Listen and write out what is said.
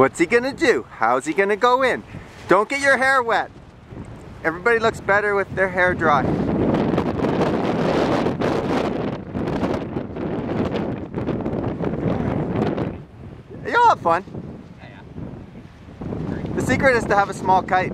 What's he gonna do? How's he gonna go in? Don't get your hair wet. Everybody looks better with their hair dry. You'll have fun. The secret is to have a small kite.